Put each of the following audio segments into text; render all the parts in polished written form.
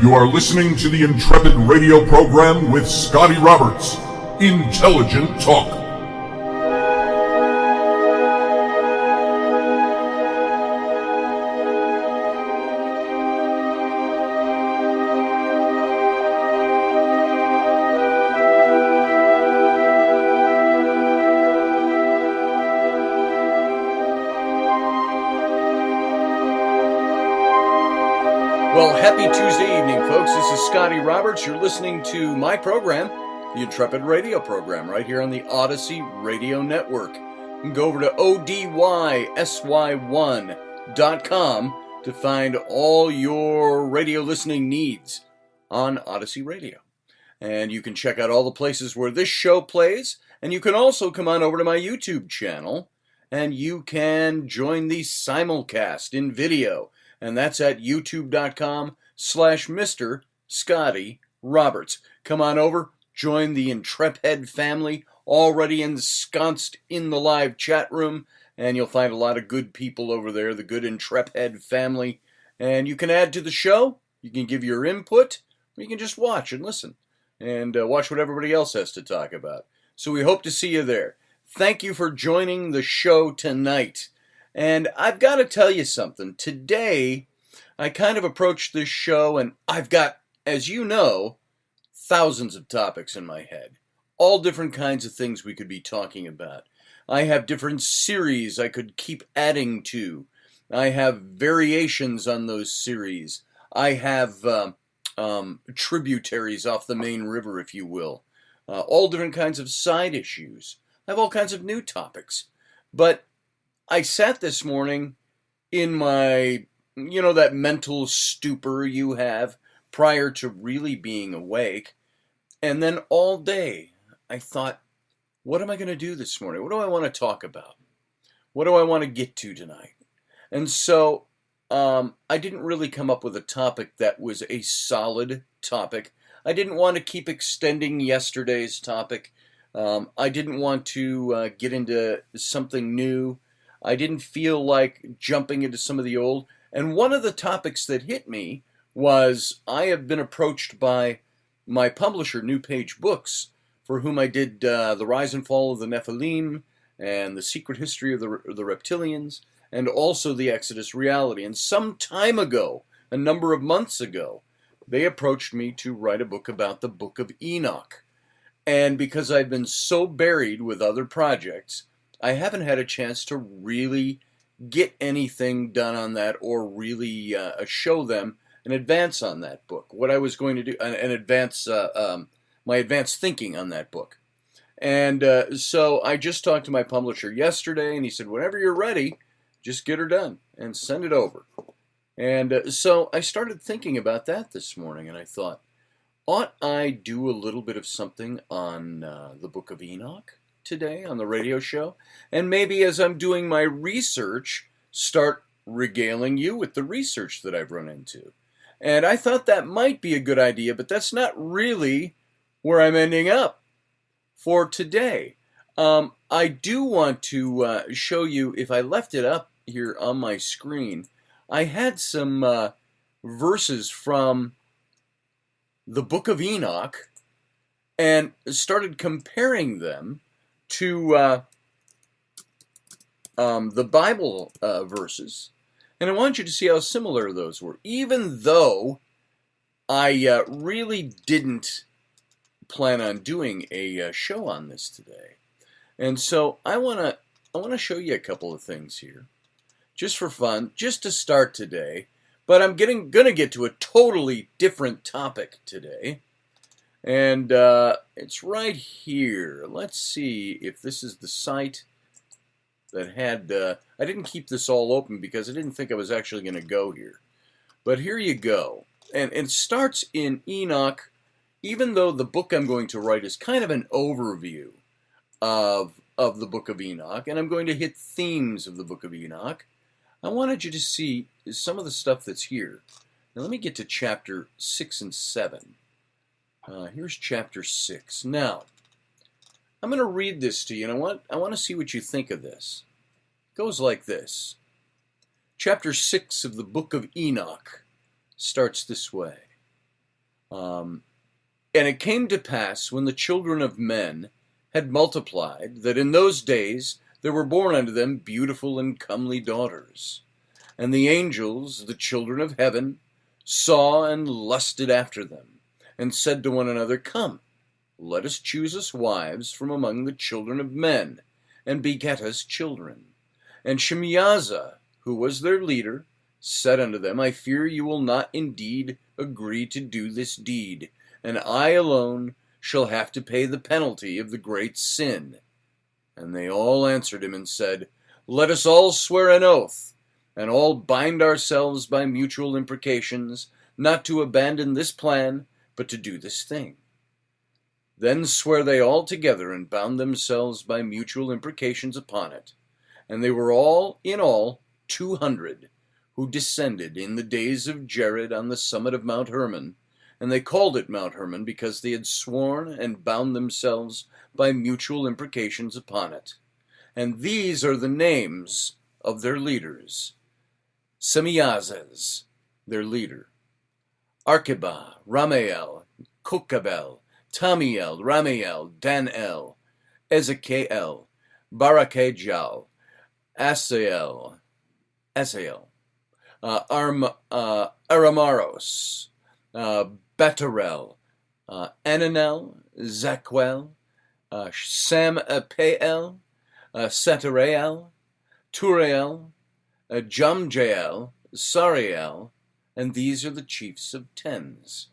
You are listening to the Intrepid Radio program with Scotty Roberts. Intelligent Talk. Well, happy Tuesday evening, folks. This is Scotty Roberts. You're listening to my program, the Intrepid Radio program, right here on the Odyssey Radio Network. You can go over to odysy1.com to find all your radio listening needs on Odyssey Radio. And you can check out all the places where this show plays. And you can also come on over to my YouTube channel, and you can join the simulcast in video. And that's at youtube.com/Mr. Scotty Roberts. Come on over, join the Intrepid family, already ensconced in the live chat room, and you'll find a lot of good people over there, the good Intrepid family. And you can add to the show, you can give your input, or you can just watch and listen, and watch what everybody else has to talk about. So we hope to see you there. Thank you for joining the show tonight. And I've got to tell you something. Today, I kind of approached this show, and I've got, as you know, thousands of topics in my head. All different kinds of things we could be talking about. I have different series I could keep adding to. I have variations on those series. I have tributaries off the main river, if you will. All different kinds of side issues. I have all kinds of new topics. But I sat this morning in my, that mental stupor you have prior to really being awake. And then all day I thought, what am I going to do this morning? What do I want to talk about? What do I want to get to tonight? And so I didn't really come up with a topic that was a solid topic. I didn't want to keep extending yesterday's topic. I didn't want to get into something new. I didn't feel like jumping into some of the old. And one of the topics that hit me was I have been approached by my publisher, New Page Books, for whom I did The Rise and Fall of the Nephilim and The Secret History of the Reptilians, and also The Exodus Reality. And some time ago, a number of months ago, they approached me to write a book about the Book of Enoch. And because I've been so buried with other projects, I haven't had a chance to really get anything done on that or really show them an advance on that book. What I was going to do, my advanced thinking on that book. And so I just talked to my publisher yesterday, and he said, whenever you're ready, just get her done and send it over. And so I started thinking about that this morning, and I thought, ought I do a little bit of something on the Book of Enoch today on the radio show, and maybe as I'm doing my research, start regaling you with the research that I've run into. And I thought that might be a good idea, but that's not really where I'm ending up for today. I do want to show you, if I left it up here on my screen, I had some verses from the Book of Enoch and started comparing them to the Bible verses, and I want you to see how similar those were, even though I really didn't plan on doing a show on this today. And so I want to show you a couple of things here, just for fun, just to start today. But I'm going to get to a totally different topic today. And it's right here. Let's see if this is the site that had... I didn't keep this all open because I didn't think I was actually going to go here. But here you go. And it starts in Enoch, even though the book I'm going to write is kind of an overview of the Book of Enoch. And I'm going to hit themes of the Book of Enoch. I wanted you to see some of the stuff that's here. Now let me get to chapter 6 and 7. Here's chapter 6. Now, I'm going to read this to you, and I want to see what you think of this. It goes like this. Chapter 6 of the Book of Enoch starts this way. And it came to pass, when the children of men had multiplied, that in those days there were born unto them beautiful and comely daughters. And the angels, the children of heaven, saw and lusted after them, and said to one another, Come, let us choose us wives from among the children of men, and beget us children. And Shemiazah, who was their leader, said unto them, I fear you will not indeed agree to do this deed, and I alone shall have to pay the penalty of the great sin. And they all answered him and said, Let us all swear an oath, and all bind ourselves by mutual imprecations, not to abandon this plan, but to do this thing. Then sware they all together, and bound themselves by mutual imprecations upon it. And they were all, in all, 200, who descended in the days of Jared on the summit of Mount Hermon. And they called it Mount Hermon, because they had sworn and bound themselves by mutual imprecations upon it. And these are the names of their leaders. Semiazes, their leader. Archibah, Ramael, Kokabel, Tamiel, Ramael, Danel, Ezekiel, Barakajal, Asael, Aramaros, Betarel, Ananel, Zaquel, Samapael, Satarael, Turael, Jamjael, Sariel, and these are the chiefs of tens.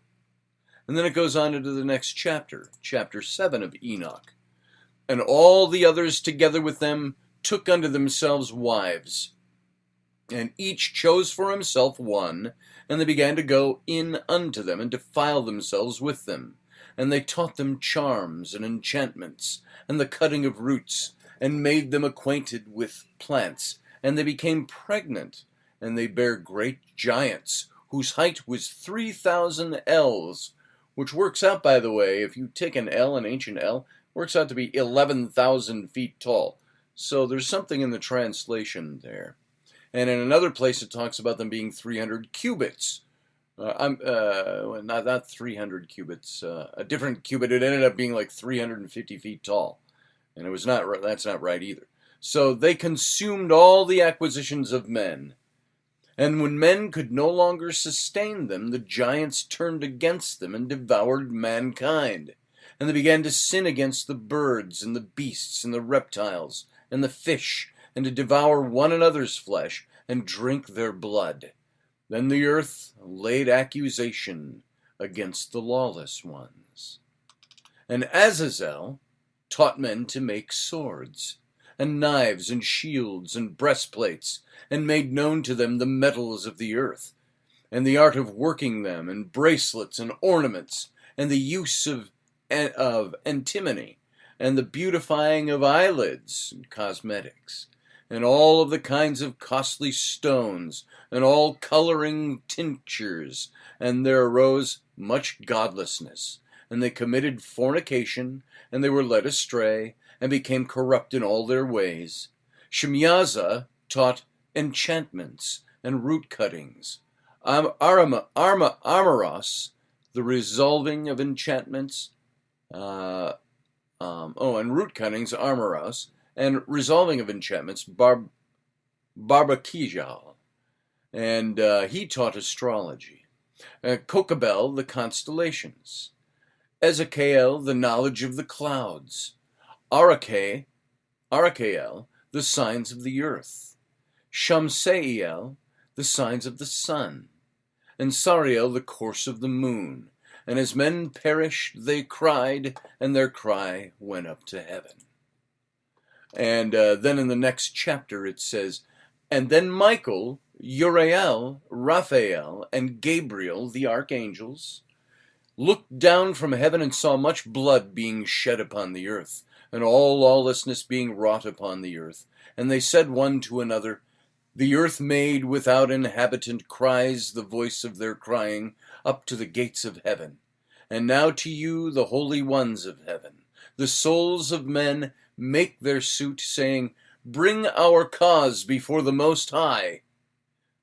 And then it goes on into the next chapter, chapter 7 of Enoch. And all the others together with them took unto themselves wives, and each chose for himself one, and they began to go in unto them, and defile themselves with them. And they taught them charms and enchantments, and the cutting of roots, and made them acquainted with plants. And they became pregnant, and they bare great giants, whose height was 3,000 ells, which works out, by the way, if you take an L, an ancient L, works out to be 11,000 feet tall. So there's something in the translation there. And in another place it talks about them being 300 cubits. Not 300 cubits. A different cubit. It ended up being like 350 feet tall. And that's not right either. So they consumed all the acquisitions of men. And when men could no longer sustain them, the giants turned against them and devoured mankind. And they began to sin against the birds and the beasts and the reptiles and the fish, and to devour one another's flesh and drink their blood. Then the earth laid accusation against the lawless ones. And Azazel taught men to make swords, and knives, and shields, and breastplates, and made known to them the metals of the earth, and the art of working them, and bracelets, and ornaments, and the use of antimony, and the beautifying of eyelids, and cosmetics, and all of the kinds of costly stones, and all coloring tinctures, and there arose much godlessness, and they committed fornication, and they were led astray, and became corrupt in all their ways. Shemiazah taught enchantments and root cuttings. Amaros, the resolving of enchantments, and root cuttings, Amaros, and resolving of enchantments, Barbakijal, and he taught astrology. Kokabel, the constellations. Ezekiel, the knowledge of the clouds. Arakael, the signs of the earth. Shamsaiel, the signs of the sun. And Sariel, the course of the moon. And as men perished, they cried, and their cry went up to heaven. And then in the next chapter it says, And then Michael, Uriel, Raphael, and Gabriel, the archangels, looked down from heaven and saw much blood being shed upon the earth, and all lawlessness being wrought upon the earth. And they said one to another, The earth made without inhabitant cries the voice of their crying up to the gates of heaven. And now to you, the holy ones of heaven, the souls of men make their suit, saying, Bring our cause before the Most High.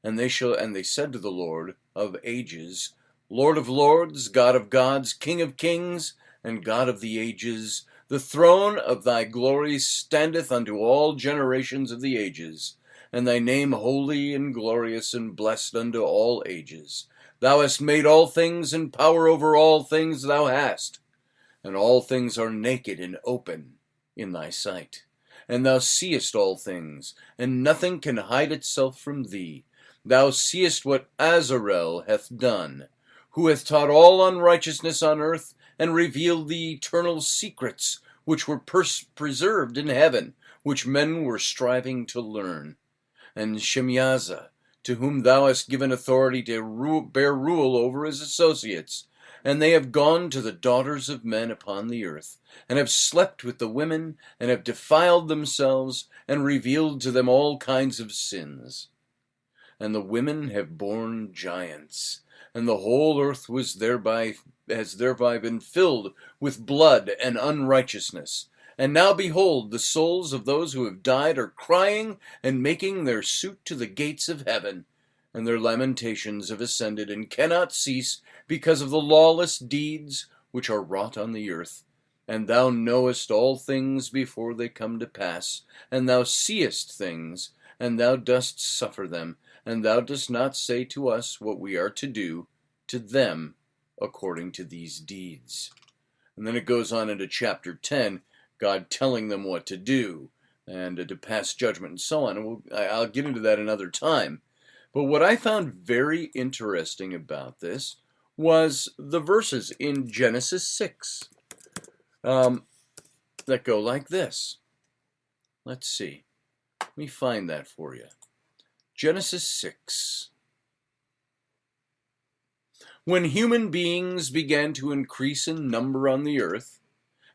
And they said to the Lord of ages, Lord of lords, God of gods, King of kings, and God of the ages, the throne of thy glory standeth unto all generations of the ages, and thy name holy and glorious and blessed unto all ages. Thou hast made all things, and power over all things thou hast, and all things are naked and open in thy sight. And thou seest all things, and nothing can hide itself from thee. Thou seest what Azarel hath done, who hath taught all unrighteousness on earth, and revealed the eternal secrets which were preserved in heaven, which men were striving to learn. And Shemyaza, to whom thou hast given authority to bear rule over his associates, and they have gone to the daughters of men upon the earth, and have slept with the women, and have defiled themselves, and revealed to them all kinds of sins. And the women have borne giants, and the whole earth has thereby been filled with blood and unrighteousness. And now behold, the souls of those who have died are crying and making their suit to the gates of heaven, and their lamentations have ascended and cannot cease because of the lawless deeds which are wrought on the earth. And thou knowest all things before they come to pass, and thou seest things, and thou dost suffer them, and thou dost not say to us what we are to do to them according to these deeds. And then it goes on into chapter 10, God telling them what to do, and to pass judgment and so on. And I'll get into that another time. But what I found very interesting about this was the verses in Genesis 6 that go like this. Let's see. Let me find that for you. Genesis 6. When human beings began to increase in number on the earth,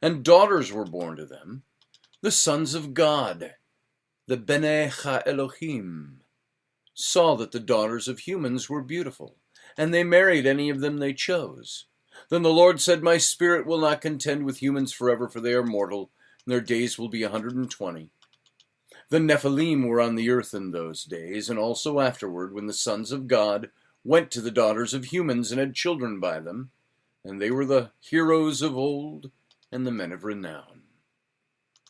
and daughters were born to them, the sons of God, the Bene Ha-Elohim, saw that the daughters of humans were beautiful, and they married any of them they chose. Then the Lord said, My spirit will not contend with humans forever, for they are mortal, and their days will be 120. The Nephilim were on the earth in those days, and also afterward, when the sons of God went to the daughters of humans and had children by them, and they were the heroes of old and the men of renown.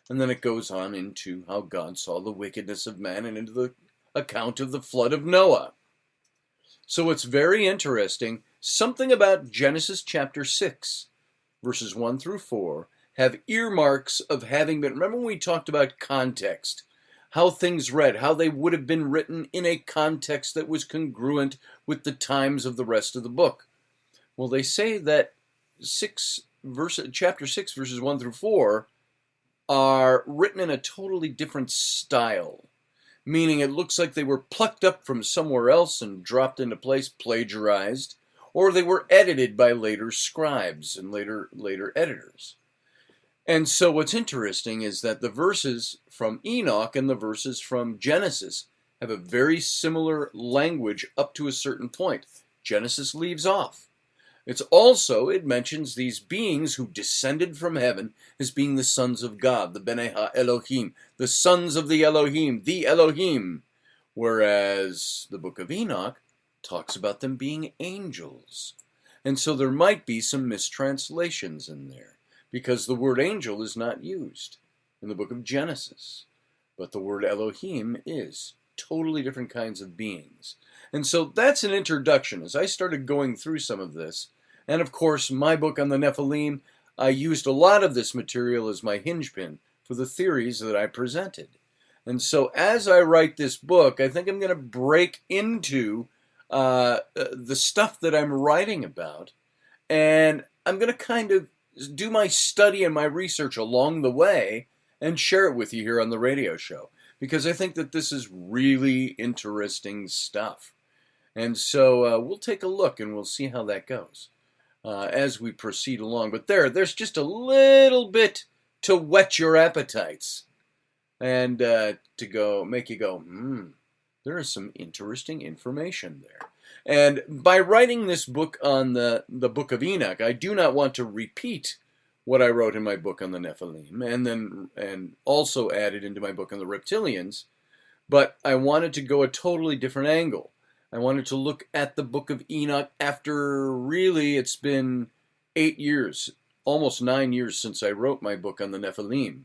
And then it goes on into how God saw the wickedness of man and into the account of the flood of Noah. So it's very interesting. Something about Genesis chapter 6, verses 1 through 4, have earmarks of having been, remember when we talked about context, how things read, how they would have been written in a context that was congruent with the times of the rest of the book. Well, they say that chapter 6, verses 1 through 4, are written in a totally different style, meaning it looks like they were plucked up from somewhere else and dropped into place, plagiarized, or they were edited by later scribes and later editors. And so what's interesting is that the verses from Enoch and the verses from Genesis have a very similar language up to a certain point. Genesis leaves off. It mentions these beings who descended from heaven as being the sons of God, the Bene Ha-Elohim, the sons of the Elohim, whereas the book of Enoch talks about them being angels. And so there might be some mistranslations in there, because the word angel is not used in the book of Genesis, but the word Elohim is. Totally different kinds of beings. And so that's an introduction. As I started going through some of this, and of course my book on the Nephilim, I used a lot of this material as my hinge pin for the theories that I presented. And so as I write this book, I think I'm going to break into the stuff that I'm writing about, and I'm going to kind of do my study and my research along the way and share it with you here on the radio show, because I think that this is really interesting stuff. And so we'll take a look and we'll see how that goes as we proceed along. But there's just a little bit to whet your appetites and to make you go, there is some interesting information there. And by writing this book on the book of Enoch, I do not want to repeat what I wrote in my book on the Nephilim and also added into my book on the reptilians, but I wanted to go a totally different angle. I wanted to look at the book of Enoch after really it's been 8 years, almost 9 years since I wrote my book on the Nephilim,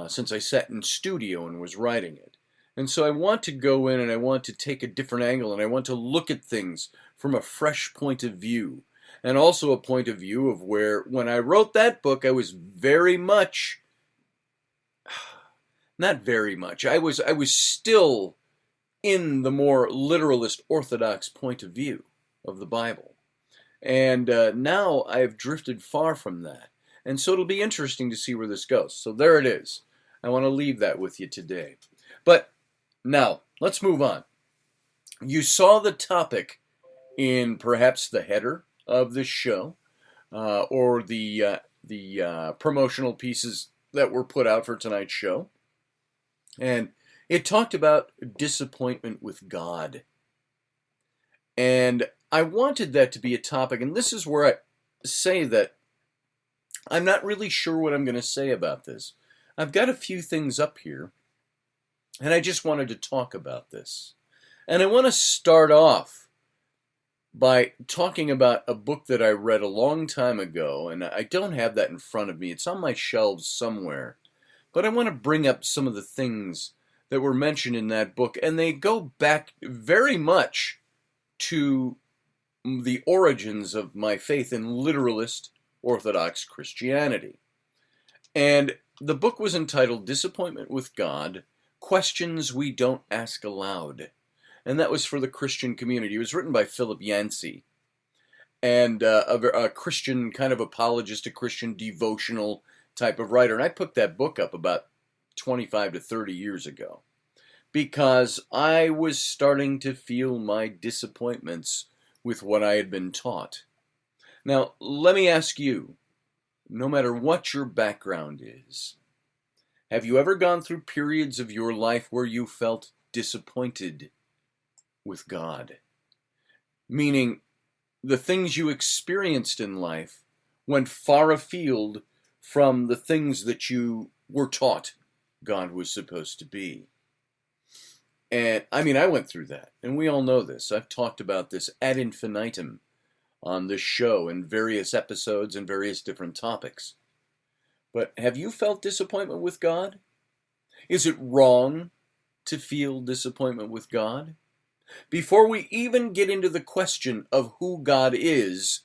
since I sat in studio and was writing it. And so I want to go in and I want to take a different angle and I want to look at things from a fresh point of view. And also a point of view of where, when I wrote that book, I was very much, not very much, I was still in the more literalist orthodox point of view of the Bible. And now I have drifted far from that. And so it'll be interesting to see where this goes. So there it is. I want to leave that with you today. But now, let's move on. You saw the topic in perhaps the header of this show, or the promotional pieces that were put out for tonight's show. And it talked about disappointment with God. And I wanted that to be a topic, and this is where I say that I'm not really sure what I'm going to say about this. I've got a few things up here, and I just wanted to talk about this. And I want to start off by talking about a book that I read a long time ago, and I don't have that in front of me. It's on my shelves somewhere. But I want to bring up some of the things that were mentioned in that book, and they go back very much to the origins of my faith in literalist Orthodox Christianity. And the book was entitled Disappointment with God, Questions We Don't Ask Aloud. And that was for the Christian community. It was written by Philip Yancey, and a Christian kind of apologist, a Christian devotional type of writer. And I picked that book up about 25 to 30 years ago because I was starting to feel my disappointments with what I had been taught. Now, let me ask you, no matter what your background is, have you ever gone through periods of your life where you felt disappointed with God? Meaning, the things you experienced in life went far afield from the things that you were taught God was supposed to be. And I mean, I went through that, and we all know this. I've talked about this ad infinitum on this show in various episodes and various different topics. But have you felt disappointment with God? Is it wrong to feel disappointment with God? Before we even get into the question of who God is,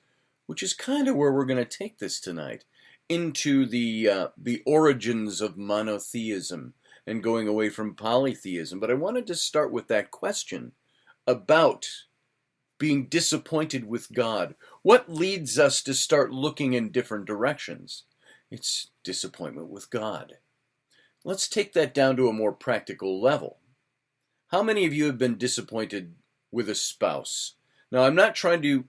which is kind of where we're going to take this tonight, into the origins of monotheism and going away from polytheism. But I wanted to start with that question about being disappointed with God. What leads us to start looking in different directions? It's disappointment with God. Let's take that down to a more practical level. How many of you have been disappointed with a spouse? Now, I'm not trying to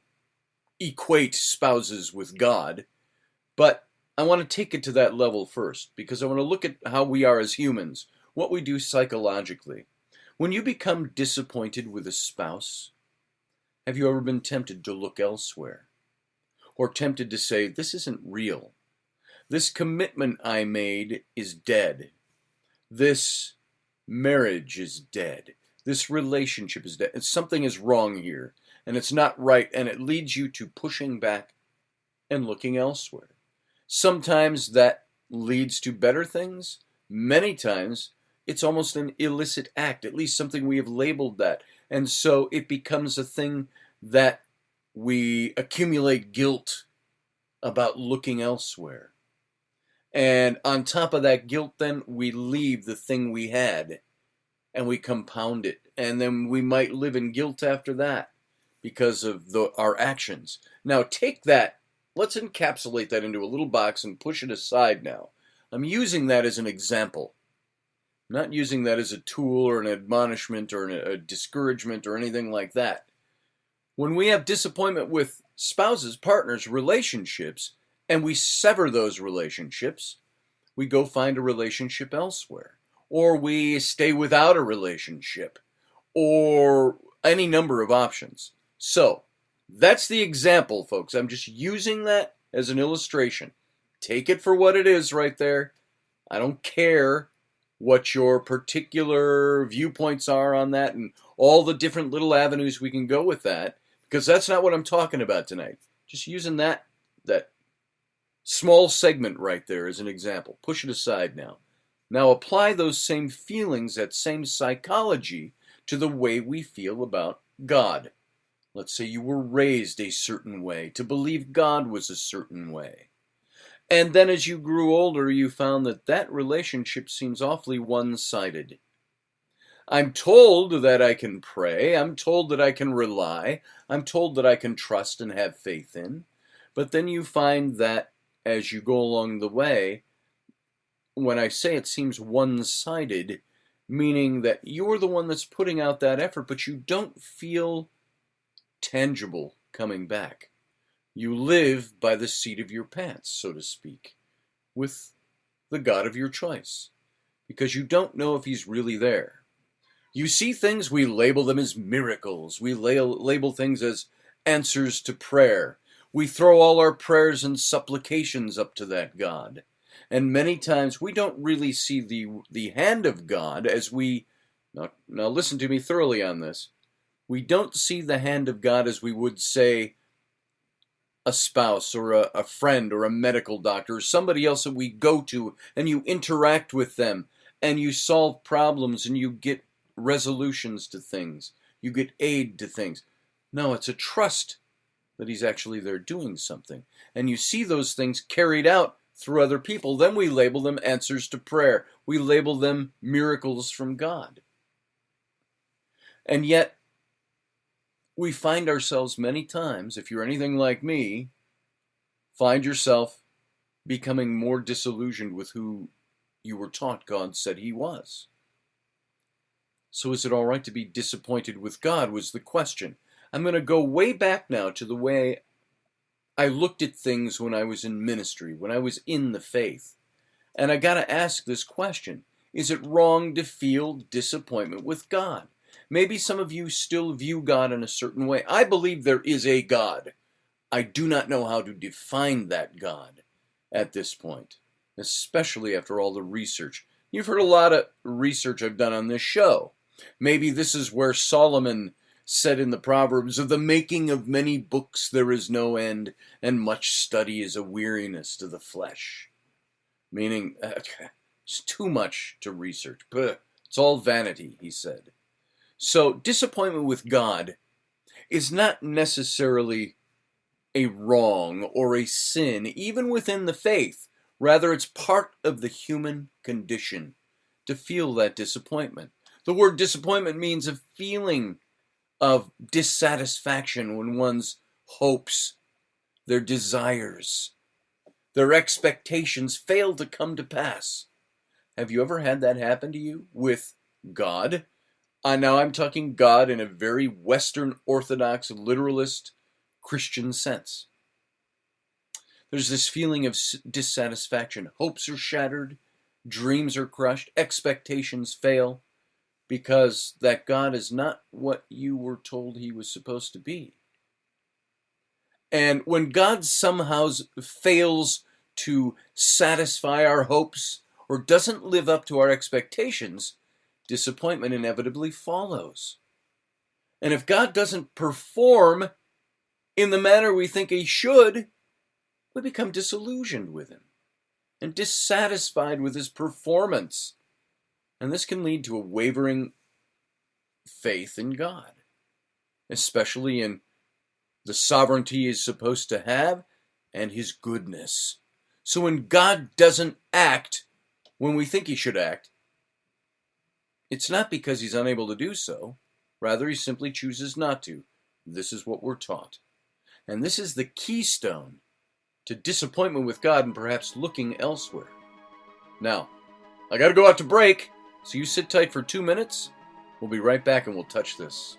equate spouses with God, but I want to take it to that level first, because I want to look at how we are as humans, what we do psychologically. When you become disappointed with a spouse, have you ever been tempted to look elsewhere? Or tempted to say, this isn't real. This commitment I made is dead. This marriage is dead. This relationship is dead. And something is wrong here, and it's not right, and it leads you to pushing back and looking elsewhere. Sometimes that leads to better things. Many times it's almost an illicit act, at least something we have labeled that. And so it becomes a thing that we accumulate guilt about looking elsewhere. And on top of that guilt, then we leave the thing we had and we compound it. And then we might live in guilt after that because of our actions. Now take that, let's encapsulate that into a little box and push it aside now. I'm using that as an example. I'm not using that as a tool or an admonishment or a discouragement or anything like that. When we have disappointment with spouses, partners, relationships, and we sever those relationships, we go find a relationship elsewhere. Or we stay without a relationship. Or any number of options. So, that's the example, folks. I'm just using that as an illustration. Take it for what it is right there. I don't care what your particular viewpoints are on that and all the different little avenues we can go with that, because that's not what I'm talking about tonight. Just using that small segment right there as an example. Push it aside now. Now apply those same feelings, that same psychology, to the way we feel about God. Let's say you were raised a certain way, to believe God was a certain way. And then as you grew older, you found that that relationship seems awfully one-sided. I'm told that I can pray, I'm told that I can rely, I'm told that I can trust and have faith in, but then you find that as you go along the way, when I say it seems one-sided, meaning that you're the one that's putting out that effort, but you don't feel tangible coming back. You live by the seat of your pants, so to speak, with the God of your choice, because you don't know if he's really there. You see things, we label them as miracles. We label things as answers to prayer. We throw all our prayers and supplications up to that God. And many times we don't really see the hand of God as we, now listen to me thoroughly on this, we don't see the hand of God as we would say a spouse or a friend or a medical doctor or somebody else that we go to and you interact with them and you solve problems and you get resolutions to things. You get aid to things. No, it's a trust that he's actually there doing something. And you see those things carried out through other people. Then we label them answers to prayer. We label them miracles from God. And yet, we find ourselves many times, if you're anything like me, find yourself becoming more disillusioned with who you were taught God said he was. So is it all right to be disappointed with God, was the question. I'm going to go way back now to the way I looked at things when I was in ministry, when I was in the faith. And I got to ask this question. Is it wrong to feel disappointment with God? Maybe some of you still view God in a certain way. I believe there is a God. I do not know how to define that God at this point, especially after all the research. You've heard a lot of research I've done on this show. Maybe this is where Solomon said in the Proverbs, of the making of many books there is no end, and much study is a weariness to the flesh. Meaning, it's too much to research. It's all vanity, he said. So disappointment with God is not necessarily a wrong or a sin, even within the faith. Rather, it's part of the human condition to feel that disappointment. The word disappointment means a feeling of dissatisfaction when one's hopes, their desires, their expectations fail to come to pass. Have you ever had that happen to you with God? Now I'm talking God in a very Western Orthodox, literalist, Christian sense. There's this feeling of dissatisfaction. Hopes are shattered, dreams are crushed, expectations fail, because that God is not what you were told he was supposed to be. And when God somehow fails to satisfy our hopes or doesn't live up to our expectations, disappointment inevitably follows. And if God doesn't perform in the manner we think he should, we become disillusioned with him and dissatisfied with his performance. And this can lead to a wavering faith in God, especially in the sovereignty he is supposed to have and his goodness. So when God doesn't act when we think he should act, it's not because he's unable to do so. Rather, he simply chooses not to. This is what we're taught. And this is the keystone to disappointment with God and perhaps looking elsewhere. Now, I got to go out to break, so you sit tight for 2 minutes. We'll be right back and we'll touch this.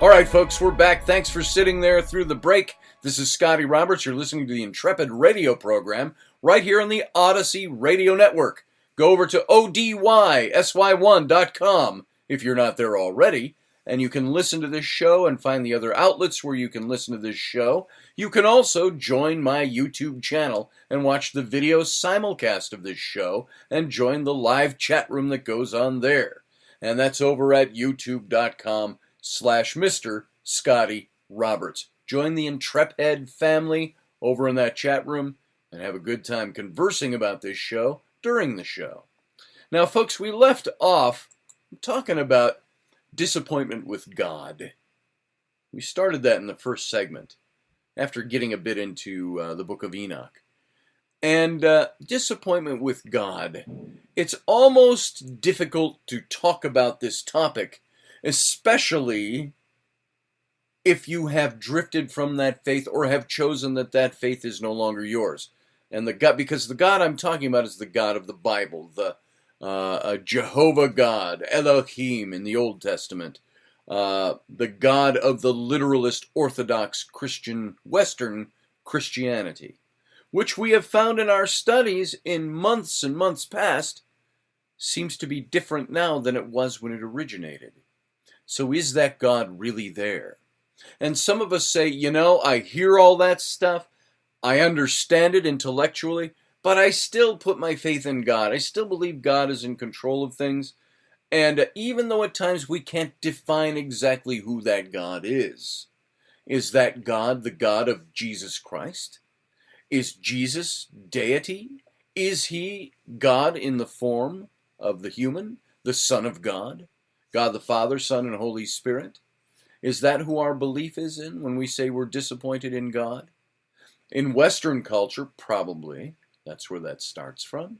All right, folks, we're back. Thanks for sitting there through the break. This is Scotty Roberts. You're listening to the Intrepid Radio program right here on the Odyssey Radio Network. Go over to odysy1.com if you're not there already, and you can listen to this show and find the other outlets where you can listen to this show. You can also join my YouTube channel and watch the video simulcast of this show and join the live chat room that goes on there. And that's over at youtube.com/Mr. Scotty Roberts. Join the Intrepid family over in that chat room and have a good time conversing about this show during the show. Now, folks, we left off talking about disappointment with God. We started that in the first segment after getting a bit into the book of Enoch. And disappointment with God. It's almost difficult to talk about this topic, especially if you have drifted from that faith or have chosen that that faith is no longer yours. And the God, because the God I'm talking about is the God of the Bible, the Jehovah God, Elohim in the Old Testament, the God of the literalist Orthodox Christian, Western Christianity, which we have found in our studies in months and months past, seems to be different now than it was when it originated. So is that God really there? And some of us say, I hear all that stuff, I understand it intellectually, but I still put my faith in God. I still believe God is in control of things. And even though at times we can't define exactly who that God is that God the God of Jesus Christ? Is Jesus deity? Is he God in the form of the human, the Son of God? God the Father, Son, and Holy Spirit? Is that who our belief is in when we say we're disappointed in God? In Western culture, probably. That's where that starts from.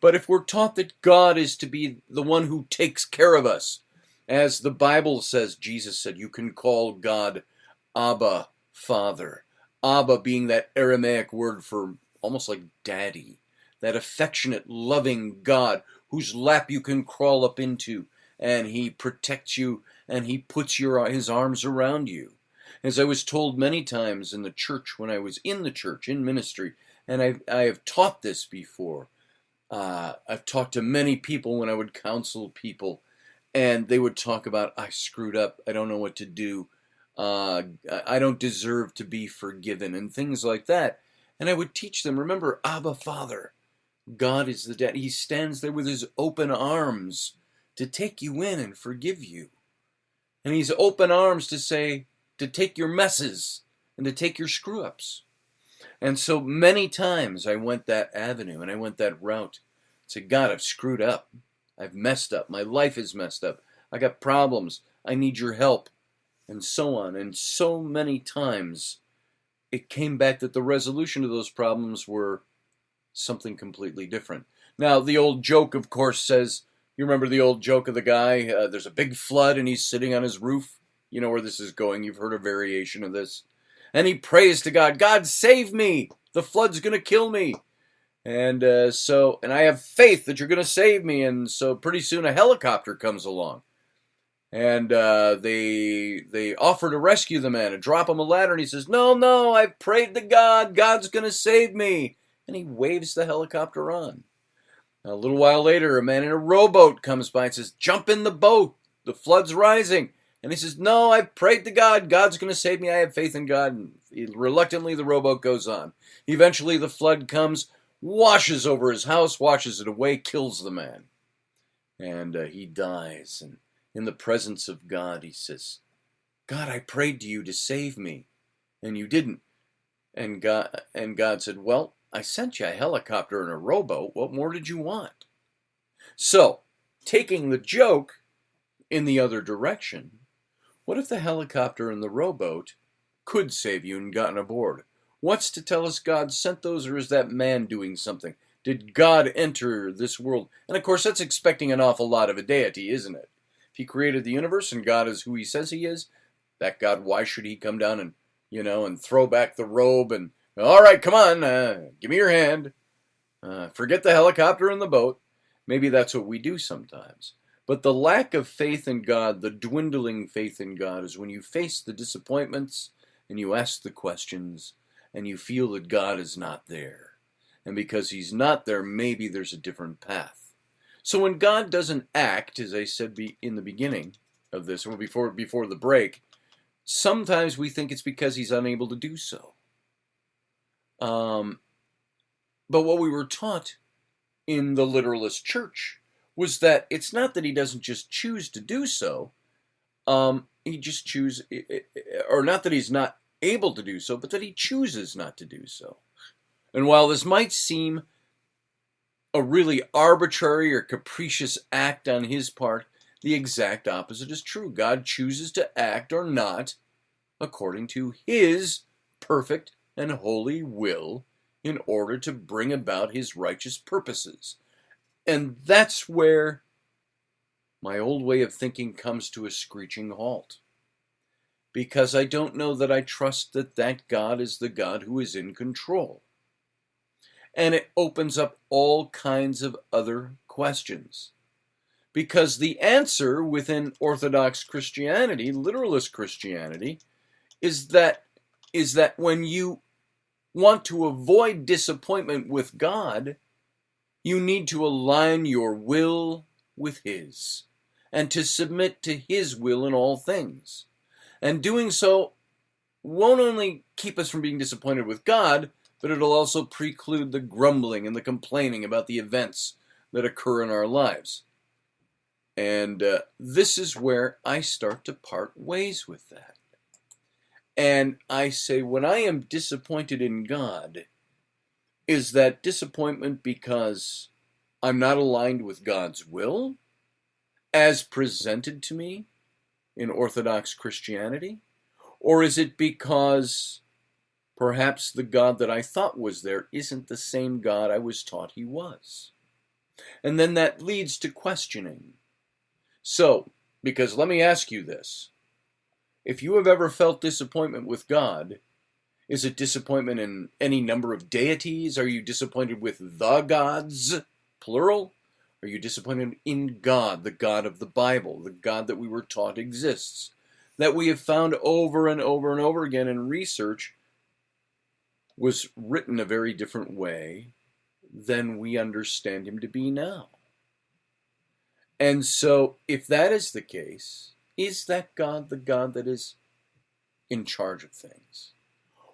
But if we're taught that God is to be the one who takes care of us, as the Bible says, Jesus said, you can call God Abba, Father. Abba being that Aramaic word for almost like daddy, that affectionate, loving God whose lap you can crawl up into, and he protects you, and he puts his arms around you. As I was told many times in the church, when I was in the church, in ministry, and I have taught this before. I've talked to many people when I would counsel people, and they would talk about, I screwed up, I don't know what to do, I don't deserve to be forgiven, and things like that. And I would teach them, remember, Abba Father, God is the dad. He stands there with his open arms to take you in and forgive you. And he's open arms to say, to take your messes and to take your screw-ups. And so many times I went that avenue and I went that route. I said, God, I've screwed up. I've messed up. My life is messed up. I got problems. I need your help. And so on. And so many times it came back that the resolution to those problems were something completely different. Now, the old joke, of course, says, you remember the old joke of the guy, there's a big flood and he's sitting on his roof. You know where this is going. You've heard a variation of this. And he prays to God, God, save me. The flood's going to kill me. And and I have faith that you're going to save me. And so pretty soon a helicopter comes along. And they offer to rescue the man and drop him a ladder. And he says, no, I've prayed to God. God's going to save me. And he waves the helicopter on. A little while later, a man in a rowboat comes by and says, jump in the boat. The flood's rising. And he says, no, I've prayed to God. God's going to save me. I have faith in God. And reluctantly, the rowboat goes on. Eventually, the flood comes, washes over his house, washes it away, kills the man. And he dies. And in the presence of God, he says, God, I prayed to you to save me. And you didn't. And God said, well, I sent you a helicopter and a rowboat. What more did you want? So, taking the joke in the other direction, what if the helicopter and the rowboat could save you and gotten aboard? What's to tell us God sent those, or is that man doing something? Did God enter this world? And of course, that's expecting an awful lot of a deity, isn't it? If he created the universe and God is who he says he is, that God, why should he come down and, and throw back the robe and, all right, come on, give me your hand. Forget the helicopter and the boat. Maybe that's what we do sometimes. But the lack of faith in God, the dwindling faith in God, is when you face the disappointments and you ask the questions and you feel that God is not there. And because he's not there, maybe there's a different path. So when God doesn't act, as I said in the beginning of this, or before the break, sometimes we think it's because he's unable to do so. But what we were taught in the literalist church was that it's not that he doesn't just choose to do so. He just chooses, or not that he's not able to do so, but that he chooses not to do so. And while this might seem a really arbitrary or capricious act on his part, the exact opposite is true. God chooses to act or not according to his perfect and holy will in order to bring about his righteous purposes. And that's where my old way of thinking comes to a screeching halt. Because I don't know that I trust that God is the God who is in control. And it opens up all kinds of other questions. Because the answer within Orthodox Christianity, literalist Christianity, is that when you want to avoid disappointment with God, you need to align your will with his, and to submit to his will in all things. And doing so won't only keep us from being disappointed with God, but it'll also preclude the grumbling and the complaining about the events that occur in our lives. And this is where I start to part ways with that. And I say, when I am disappointed in God, is that disappointment because I'm not aligned with God's will as presented to me in Orthodox Christianity? Or is it because perhaps the God that I thought was there isn't the same God I was taught he was? And then that leads to questioning. So, because let me ask you this. If you have ever felt disappointment with God, is it disappointment in any number of deities? Are you disappointed with the gods, plural? Are you disappointed in God, the God of the Bible, the God that we were taught exists, that we have found over and over and over again in research was written a very different way than we understand him to be now? And so, if that is the case, is that God the God that is in charge of things?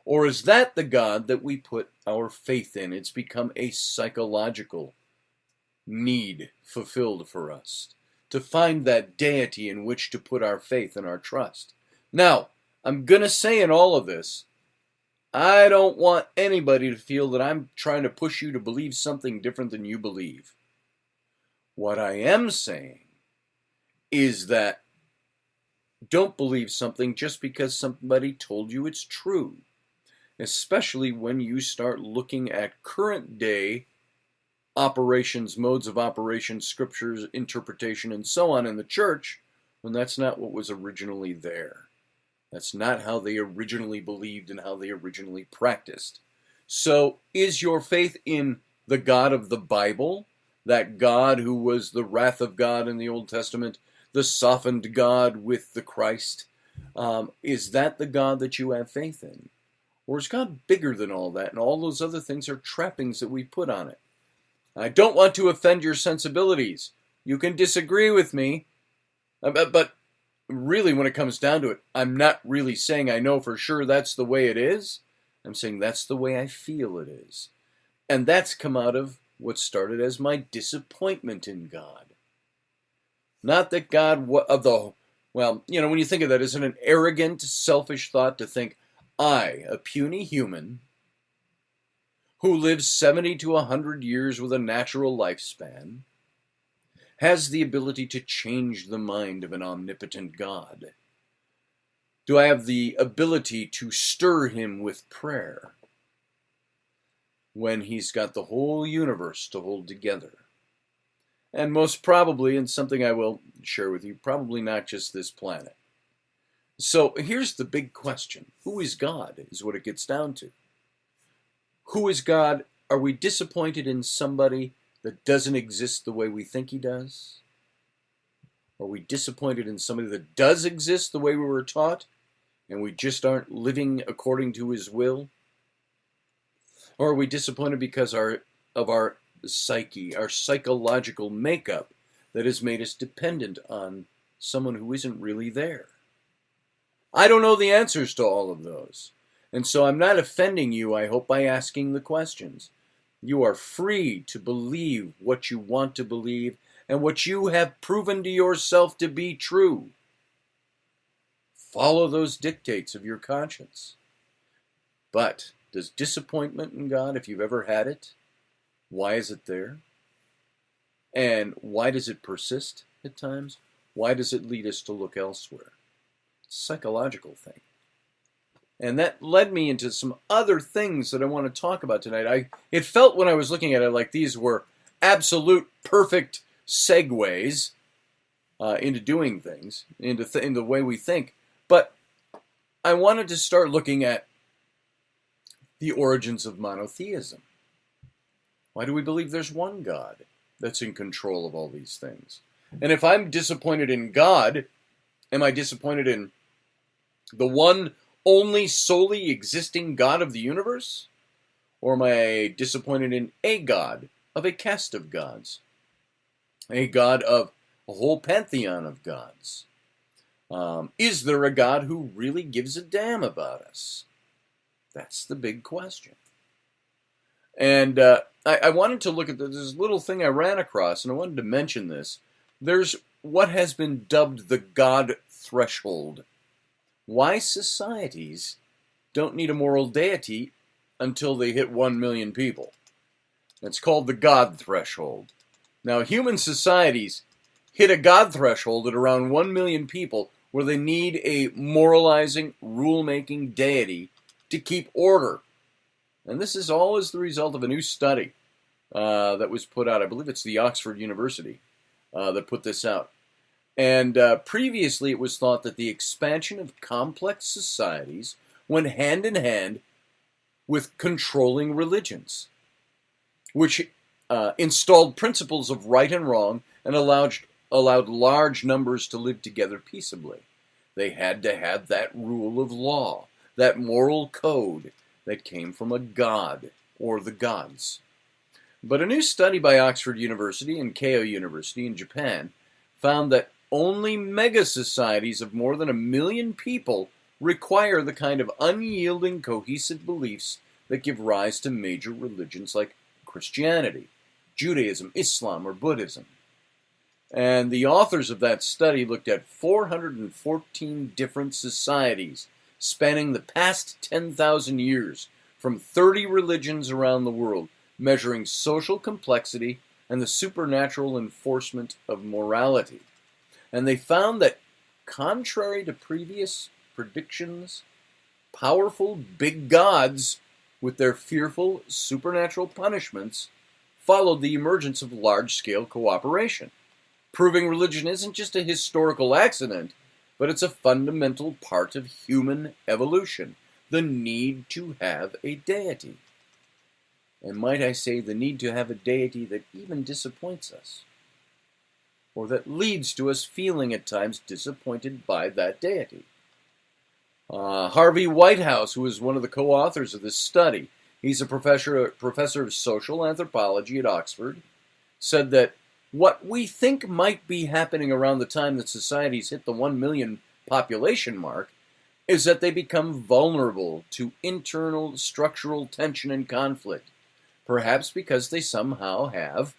Or is that the God that we put our faith in? It's become a psychological need fulfilled for us to find that deity in which to put our faith and our trust. Now, I'm going to say in all of this, I don't want anybody to feel that I'm trying to push you to believe something different than you believe. What I am saying is that don't believe something just because somebody told you it's true. Especially when you start looking at current day operations, modes of operation, scriptures, interpretation, and so on in the church, when that's not what was originally there. That's not how they originally believed and how they originally practiced. So, is your faith in the God of the Bible, that God who was the wrath of God in the Old Testament, the softened God with the Christ, is that the God that you have faith in? Or is God bigger than all that, and all those other things are trappings that we put on it? I don't want to offend your sensibilities. You can disagree with me, but really when it comes down to it, I'm not really saying I know for sure that's the way it is. I'm saying that's the way I feel it is. And that's come out of what started as my disappointment in God. Not that God, when you think of that, isn't an arrogant, selfish thought to think, I, a puny human, who lives 70 to 100 years with a natural lifespan, has the ability to change the mind of an omnipotent God? Do I have the ability to stir him with prayer when he's got the whole universe to hold together? And most probably, and something I will share with you, probably not just this planet. So here's the big question. Who is God is what it gets down to. Who is God? Are we disappointed in somebody that doesn't exist the way we think he does? Are we disappointed in somebody that does exist the way we were taught, and we just aren't living according to his will? Or are we disappointed because of our psyche, our psychological makeup that has made us dependent on someone who isn't really there? I don't know the answers to all of those. And so I'm not offending you, I hope, by asking the questions. You are free to believe what you want to believe and what you have proven to yourself to be true. Follow those dictates of your conscience. But does disappointment in God, if you've ever had it, why is it there? And why does it persist at times? Why does it lead us to look elsewhere? It's a psychological thing. And that led me into some other things that I want to talk about tonight. It felt when I was looking at it like these were absolute perfect segues into doing things, into the way we think. But I wanted to start looking at the origins of monotheism. Why do we believe there's one God that's in control of all these things? And if I'm disappointed in God, am I disappointed in the one only solely existing God of the universe? Or am I disappointed in a God of a cast of gods? A God of a whole pantheon of gods? Is there a God who really gives a damn about us? That's the big question. And I wanted to look at this little thing I ran across, and I wanted to mention this. There's what has been dubbed the God threshold. Why societies don't need a moral deity until they hit 1 million people. It's called the God threshold. Now, human societies hit a God threshold at around 1 million people where they need a moralizing, rule-making deity to keep order. And this is all as the result of a new study that was put out. I believe it's the Oxford University that put this out. And previously it was thought that the expansion of complex societies went hand in hand with controlling religions, which installed principles of right and wrong and allowed large numbers to live together peaceably. They had to have that rule of law, that moral code that came from a god or the gods. But a new study by Oxford University and Keio University in Japan found that only mega-societies of more than 1 million people require the kind of unyielding, cohesive beliefs that give rise to major religions like Christianity, Judaism, Islam, or Buddhism. And the authors of that study looked at 414 different societies spanning the past 10,000 years from 30 religions around the world, measuring social complexity and the supernatural enforcement of morality. And they found that, contrary to previous predictions, powerful big gods with their fearful supernatural punishments followed the emergence of large-scale cooperation, proving religion isn't just a historical accident, but it's a fundamental part of human evolution, the need to have a deity. And might I say, the need to have a deity that even disappoints us, or that leads to us feeling at times disappointed by that deity. Harvey Whitehouse, who is one of the co-authors of this study, he's a professor of social anthropology at Oxford, said that what we think might be happening around the time that societies hit the 1 million population mark is that they become vulnerable to internal structural tension and conflict, perhaps because they somehow have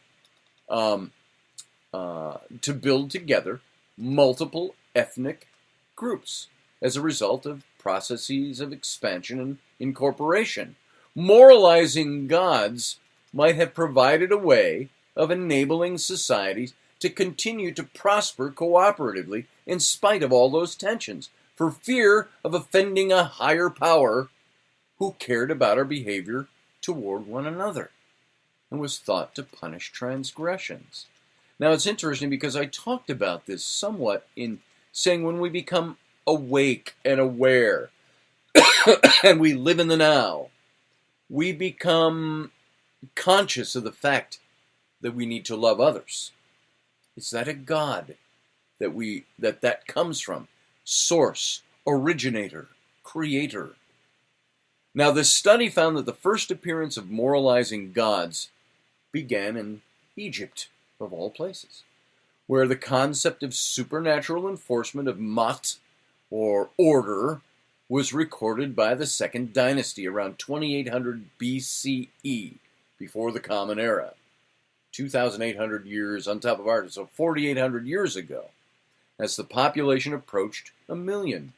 to build together multiple ethnic groups as a result of processes of expansion and incorporation. Moralizing gods might have provided a way of enabling societies to continue to prosper cooperatively in spite of all those tensions, for fear of offending a higher power who cared about our behavior toward one another and was thought to punish transgressions. Now, it's interesting because I talked about this somewhat in saying when we become awake and aware and we live in the now, we become conscious of the fact that we need to love others. Is that a God that comes from. Source, originator, creator. Now, this study found that the first appearance of moralizing gods began in Egypt, of all places, where the concept of supernatural enforcement of mat, or order, was recorded by the Second Dynasty around 2800 BCE, before the Common Era. 2,800 years on top of ours, so 4,800 years ago, as the population approached 1 million.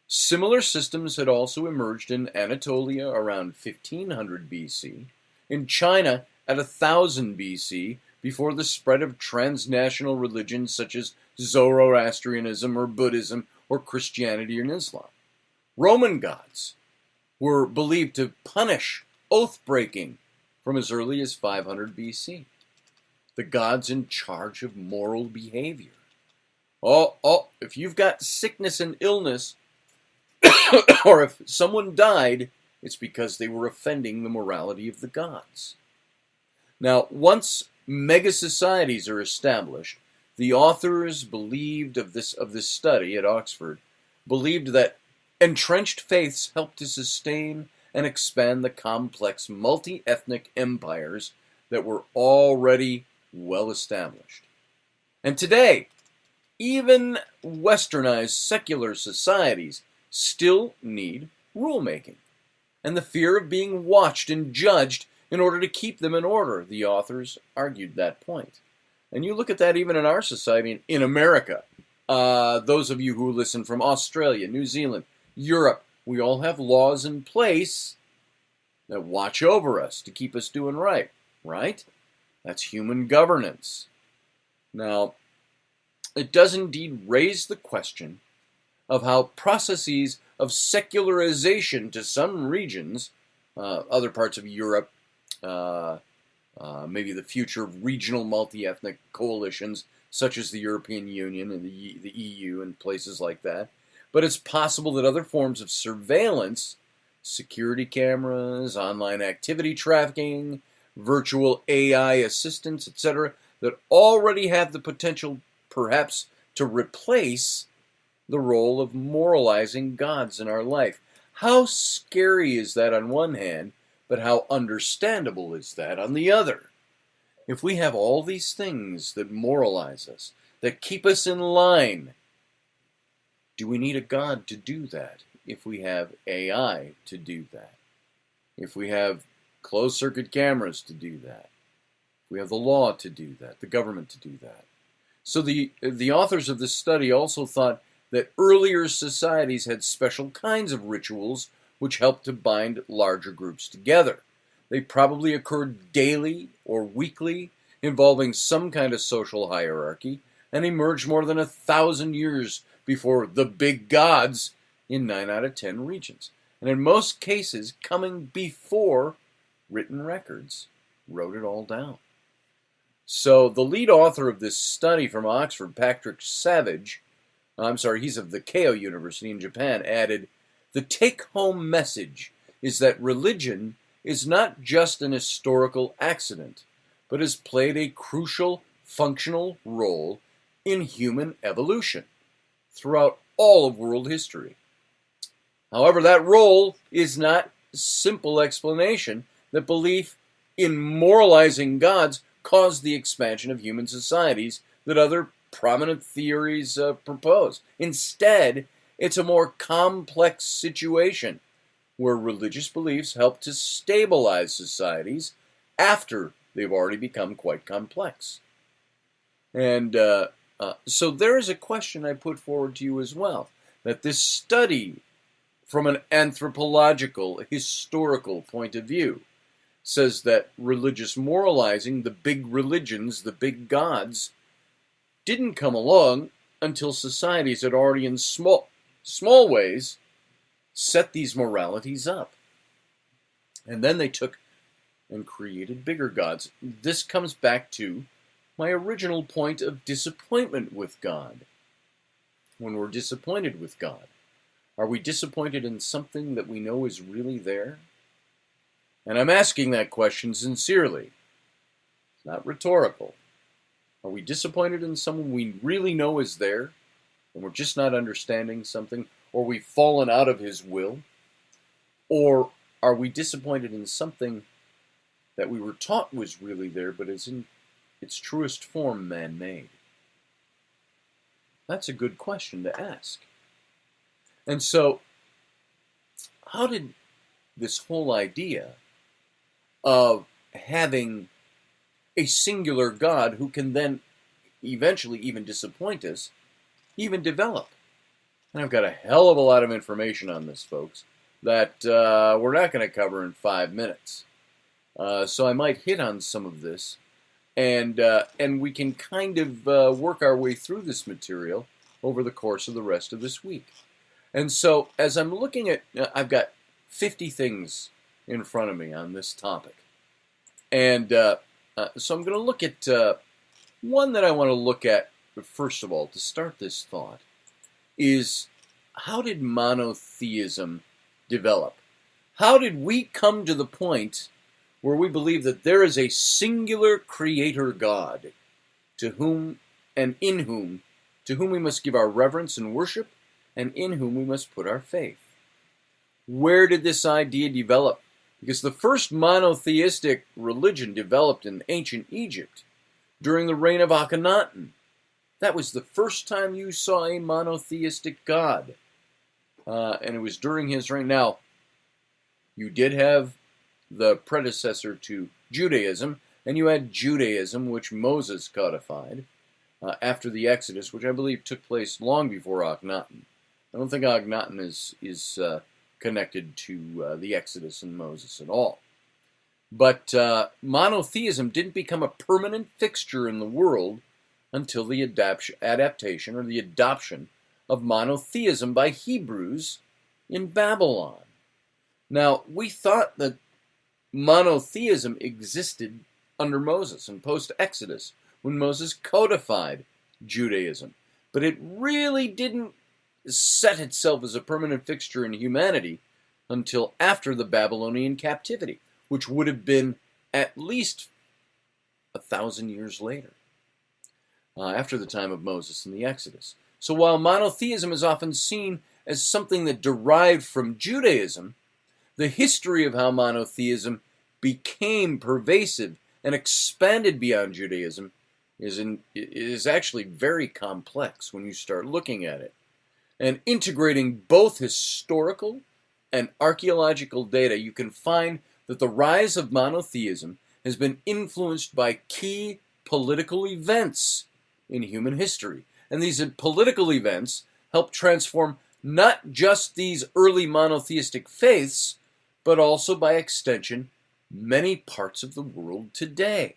Similar systems had also emerged in Anatolia around 1500 BC, in China at 1000 BC, before the spread of transnational religions such as Zoroastrianism or Buddhism or Christianity and Islam. Roman gods were believed to punish oath-breaking from as early as 500 BC. The gods in charge of moral behavior. If you've got sickness and illness, or if someone died, it's because they were offending the morality of the gods. Now, once mega-societies are established, the authors believed of this study at Oxford, believed that entrenched faiths helped to sustain and expand the complex multi-ethnic empires that were already well established. And today, even westernized secular societies still need rulemaking, and the fear of being watched and judged in order to keep them in order. The authors argued that point. And you look at that even in our society, in America. Those of you who listen from Australia, New Zealand, Europe, we all have laws in place that watch over us to keep us doing right? That's human governance. Now, it does indeed raise the question of how processes of secularization to some regions, other parts of Europe, maybe the future of regional multi-ethnic coalitions such as the European Union and the EU and places like that. But it's possible that other forms of surveillance, security cameras, online activity tracking, virtual AI assistants, etc., that already have the potential perhaps to replace the role of moralizing gods in our life. How scary is that on one hand, but how understandable is that on the other? If we have all these things that moralize us, that keep us in line, do we need a God to do that? If we have AI to do that? If we have closed-circuit cameras to do that? If we have the law to do that, the government to do that? So the authors of this study also thought that earlier societies had special kinds of rituals which helped to bind larger groups together. They probably occurred daily or weekly, involving some kind of social hierarchy, and emerged more than 1,000 years before the big gods in 9 out of 10 regions. And in most cases, coming before written records wrote it all down. So the lead author of this study from Oxford, Patrick Savage, he's of the Keio University in Japan, added, "The take-home message is that religion is not just an historical accident, but has played a crucial functional role in human evolution throughout all of world history. However, that role is not a simple explanation that belief in moralizing gods caused the expansion of human societies that other prominent theories propose. Instead, it's a more complex situation where religious beliefs help to stabilize societies after they've already become quite complex." And so there is a question I put forward to you as well, that this study from an anthropological, historical point of view says that religious moralizing, the big religions, the big gods, didn't come along until societies had already in small ways set these moralities up. And then they took and created bigger gods. This comes back to my original point of disappointment with God. When we're disappointed with God, are we disappointed in something that we know is really there? And I'm asking that question sincerely. It's not rhetorical. Are we disappointed in someone we really know is there, and we're just not understanding something, or we've fallen out of his will? Or are we disappointed in something that we were taught was really there, but is in its truest form man-made? That's a good question to ask. And so, how did this whole idea of having a singular God who can then eventually even disappoint us even develop? And I've got a hell of a lot of information on this, folks, that we're not going to cover in 5 minutes. So I might hit on some of this, and we can kind of work our way through this material over the course of the rest of this week. And so as I'm looking at, I've got 50 things in front of me on this topic. And so I'm going to look at one that I want to look at, first of all, to start this thought, is how did monotheism develop? How did we come to the point where we believe that there is a singular creator God to whom and in whom, to whom we must give our reverence and worship, and in whom we must put our faith? Where did this idea develop? Because the first monotheistic religion developed in ancient Egypt during the reign of Akhenaten. That was the first time you saw a monotheistic God. And it was during his reign. Now, you did have the predecessor to Judaism, and you had Judaism, which Moses codified after the Exodus, which I believe took place long before Akhenaten. I don't think Akhenaten is connected to the Exodus and Moses at all. But monotheism didn't become a permanent fixture in the world until the adaptation or the adoption of monotheism by Hebrews in Babylon. Now, we thought that monotheism existed under Moses and post-Exodus when Moses codified Judaism. But it really didn't set itself as a permanent fixture in humanity until after the Babylonian captivity, which would have been at least 1,000 years later, after the time of Moses and the Exodus. So while monotheism is often seen as something that derived from Judaism, the history of how monotheism became pervasive and expanded beyond Judaism is actually very complex when you start looking at it. And integrating both historical and archaeological data, you can find that the rise of monotheism has been influenced by key political events in human history. And these political events help transform not just these early monotheistic faiths, but also by extension, many parts of the world today.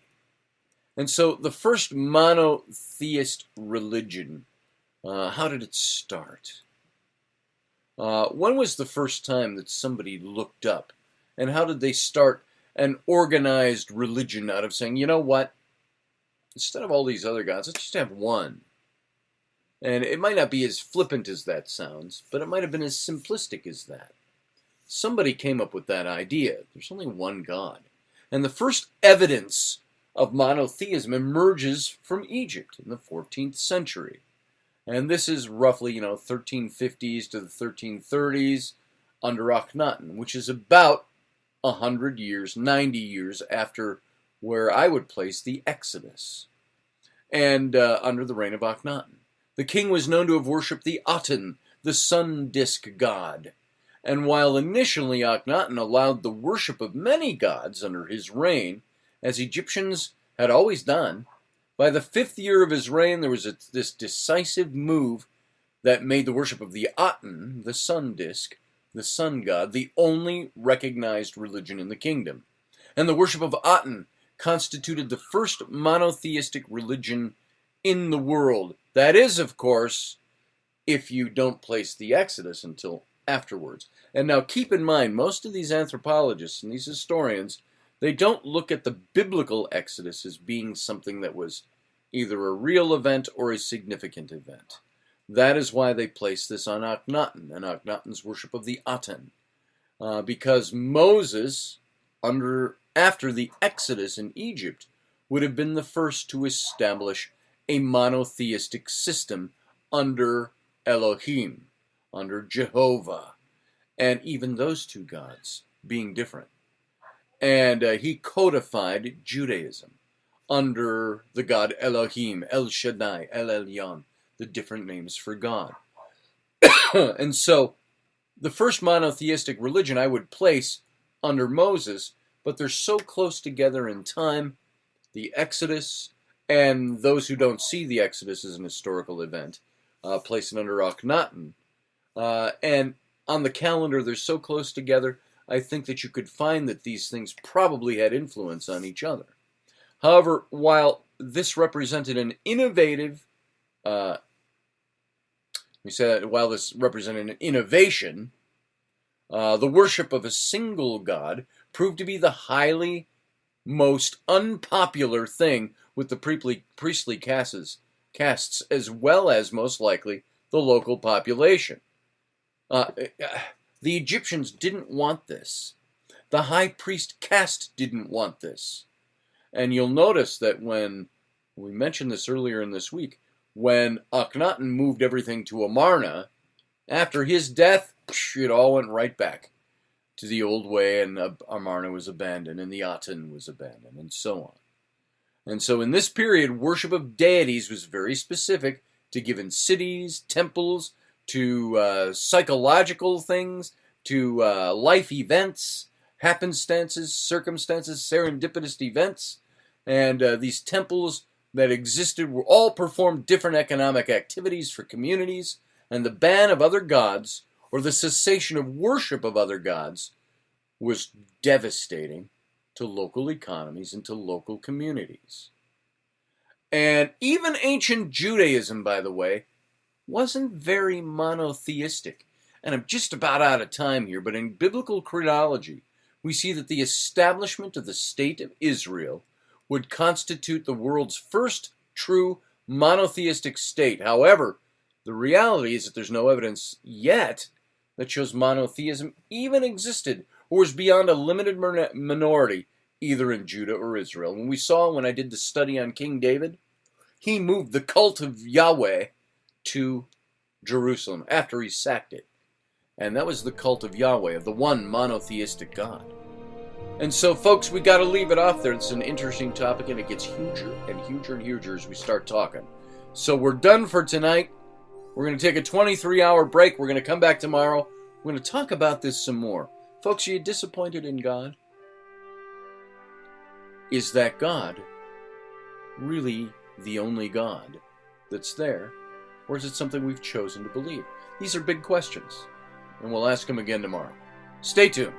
And so the first monotheist religion, how did it start? When was the first time that somebody looked up? And how did they start an organized religion out of saying, you know what? Instead of all these other gods, let's just have one. And it might not be as flippant as that sounds, but it might have been as simplistic as that. Somebody came up with that idea. There's only one God. And the first evidence of monotheism emerges from Egypt in the 14th century. And this is roughly, 1350s to the 1330s under Akhenaten, which is about 100 years, 90 years after where I would place the Exodus, and under the reign of Akhenaten. The king was known to have worshipped the Aten, the sun disk god. And while initially Akhenaten allowed the worship of many gods under his reign, as Egyptians had always done, by the 5th year of his reign there was this decisive move that made the worship of the Aten, the sun disk, the sun god, the only recognized religion in the kingdom. And the worship of Aten constituted the first monotheistic religion in the world. That is, of course, if you don't place the Exodus until afterwards. And now keep in mind, most of these anthropologists and these historians, they don't look at the biblical Exodus as being something that was either a real event or a significant event. That is why they place this on Akhenaten and Akhenaten's worship of the Aten. Because Moses, after the Exodus in Egypt, would have been the first to establish a monotheistic system under Elohim, under Jehovah, and even those two gods being different. And he codified Judaism under the god Elohim, El Shaddai, El Elyon, the different names for God. And so the first monotheistic religion I would place under Moses, but they're so close together in time, the Exodus, and those who don't see the Exodus as an historical event, place it under Akhenaten. And on the calendar, they're so close together, I think that you could find that these things probably had influence on each other. However, while this represented an innovative, while this represented an innovation, the worship of a single god proved to be the most unpopular thing with the priestly castes, as well as, most likely, the local population. The Egyptians didn't want this. The high priest caste didn't want this. And you'll notice that when, we mentioned this earlier in this week, when Akhenaten moved everything to Amarna, after his death, it all went right back to the old way, and Amarna was abandoned, and the Aten was abandoned, and so on. And so in this period, worship of deities was very specific to given cities, temples, to psychological things, to life events, happenstances, circumstances, serendipitous events. And these temples that existed were all performed different economic activities for communities, and the ban of other gods, or the cessation of worship of other gods, was devastating to local economies and to local communities. And even ancient Judaism, by the way, wasn't very monotheistic. And I'm just about out of time here, but in biblical chronology, we see that the establishment of the state of Israel would constitute the world's first true monotheistic state. However, the reality is that there's no evidence yet that shows monotheism even existed or was beyond a limited minority, either in Judah or Israel. When we saw, when I did the study on King David, he moved the cult of Yahweh to Jerusalem after he sacked it. And that was the cult of Yahweh, of the one monotheistic God. And so, folks, we got to leave it off there. It's an interesting topic, and it gets huger and huger and huger as we start talking. So we're done for tonight. We're going to take a 23-hour break. We're going to come back tomorrow. We're going to talk about this some more. Folks, are you disappointed in God? Is that God really the only God that's there? Or is it something we've chosen to believe? These are big questions, and we'll ask them again tomorrow. Stay tuned.